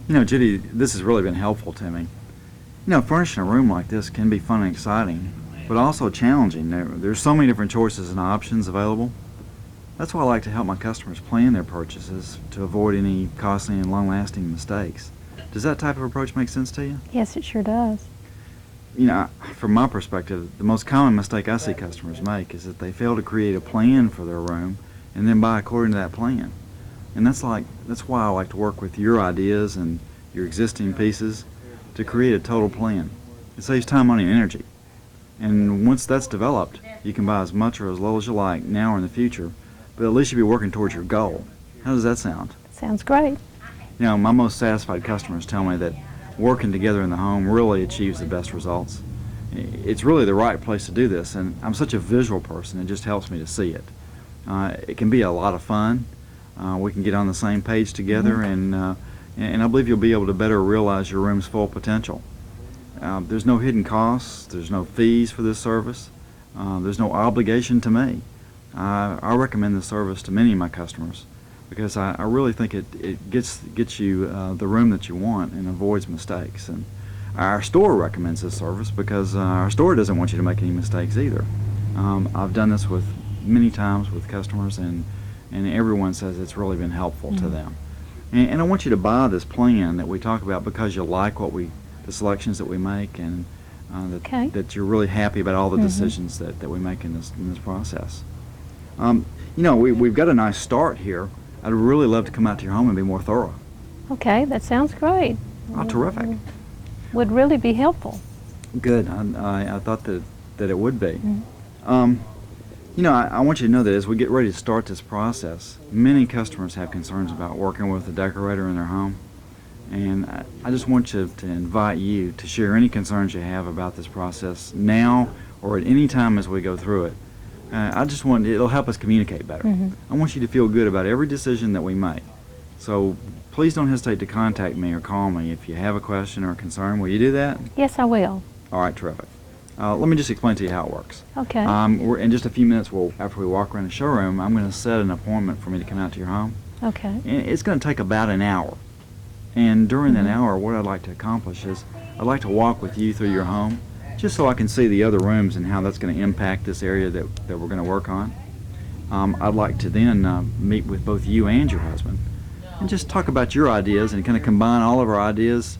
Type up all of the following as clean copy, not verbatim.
You know, Judy, this has really been helpful to me. You know, furnishing a room like this can be fun and exciting, but also challenging. There's so many different choices and options available. That's why I like to help my customers plan their purchases to avoid any costly and long-lasting mistakes. Does that type of approach make sense to you? Yes, it sure does. You know, from my perspective, the most common mistake I see customers make is that they fail to create a plan for their room and then buy according to that plan. And that's why I like to work with your ideas and your existing pieces to create a total plan. It saves time, money, and energy. And once that's developed, you can buy as much or as little as you like now or in the future, but at least you'll be working towards your goal. How does that sound? Sounds great. You know, my most satisfied customers tell me that working together in the home really achieves the best results. It's really the right place to do this, and I'm such a visual person, it just helps me to see it. It can be a lot of fun. We can get on the same page together, and I believe you'll be able to better realize your room's full potential. There's no hidden costs, there's no fees for this service, there's no obligation to me. I recommend this service to many of my customers because I really think it gets you the room that you want and avoids mistakes. And our store recommends this service because our store doesn't want you to make any mistakes either. I've done this with many times with customers, and everyone says it's really been helpful to them. And I want you to buy this plan that we talk about because you like the selections that we make, and that you're really happy about all the decisions that we make in this process. You know, we've got a nice start here. I'd really love to come out to your home and be more thorough. Okay, that sounds great. Oh, terrific. Would really be helpful. Good. I thought that it would be. You know, I want you to know that as we get ready to start this process, many customers have concerns about working with a decorator in their home. And I just want to invite you to share any concerns you have about this process now or at any time as we go through it. It'll help us communicate better. I want you to feel good about every decision that we make. So please don't hesitate to contact me or call me if you have a question or a concern. Will you do that? Yes, I will. All right, terrific. Let me just explain to you how it works. Okay. In just a few minutes, after we walk around the showroom, I'm going to set an appointment for me to come out to your home. Okay. And it's going to take about an hour. And during that hour, what I'd like to accomplish is I'd like to walk with you through your home, just so I can see the other rooms and how that's going to impact this area that we're going to work on. I'd like to then meet with both you and your husband and just talk about your ideas and kind of combine all of our ideas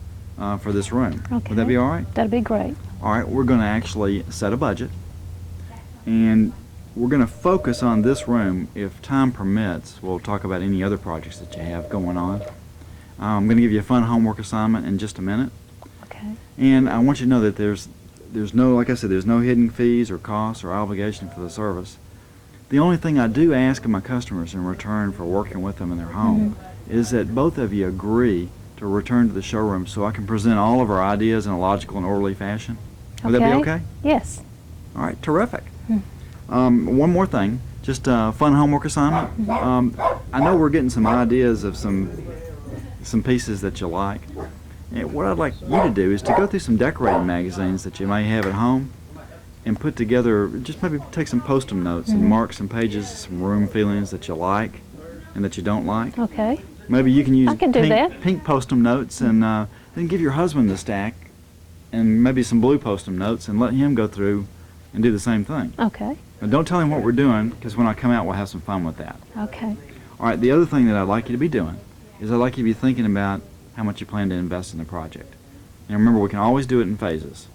for this room. Okay. Would that be all right? That'd be great. All right, we're going to actually set a budget, and we're going to focus on this room. If time permits, we'll talk about any other projects that you have going on. I'm going to give you a fun homework assignment in just a minute. Okay. And I want you to know that there's no, like I said, there's no hidden fees or costs or obligation for the service. The only thing I do ask of my customers in return for working with them in their home is that both of you agree to return to the showroom so I can present all of our ideas in a logical and orderly fashion. Would that be okay? Yes. All right, terrific. One more thing, just a fun homework assignment. I know we're getting some ideas of some pieces that you like. And what I'd like you to do is to go through some decorating magazines that you may have at home and put together, just maybe take some post-it notes and mark some pages, some room feelings that you like and that you don't like. Okay. Maybe you can use I can do that. pink post-it notes, and then give your husband the stack and maybe some blue post-it notes and let him go through and do the same thing. Okay. Now, don't tell him what we're doing, because when I come out we'll have some fun with that. Okay. All right, the other thing that I'd like you to be doing is I'd like you to be thinking about how much you plan to invest in the project. And remember, we can always do it in phases.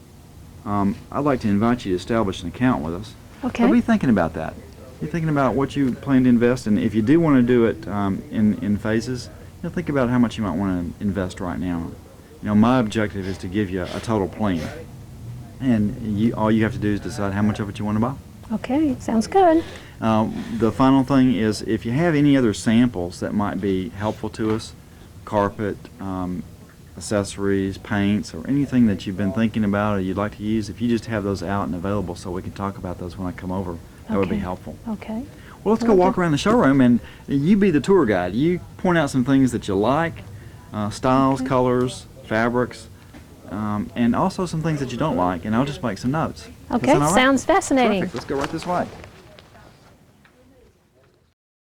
I'd like to invite you to establish an account with us. Okay. So be thinking about that. Be thinking about what you plan to invest in. If you do want to do it in phases, think about how much you might want to invest right now. My objective is to give you a total plan. And all you have to do is decide how much of it you want to buy. Okay, sounds good. The final thing is, if you have any other samples that might be helpful to us, carpet, accessories, paints, or anything that you've been thinking about or you'd like to use, if you just have those out and available so we can talk about those when I come over, that would be helpful. Okay. Well, let's go walk around the showroom, and you be the tour guide. You point out some things that you like, styles, colors, fabrics, and also some things that you don't like, and I'll just make some notes. Okay, sounds fascinating. Perfect. Let's go right this way.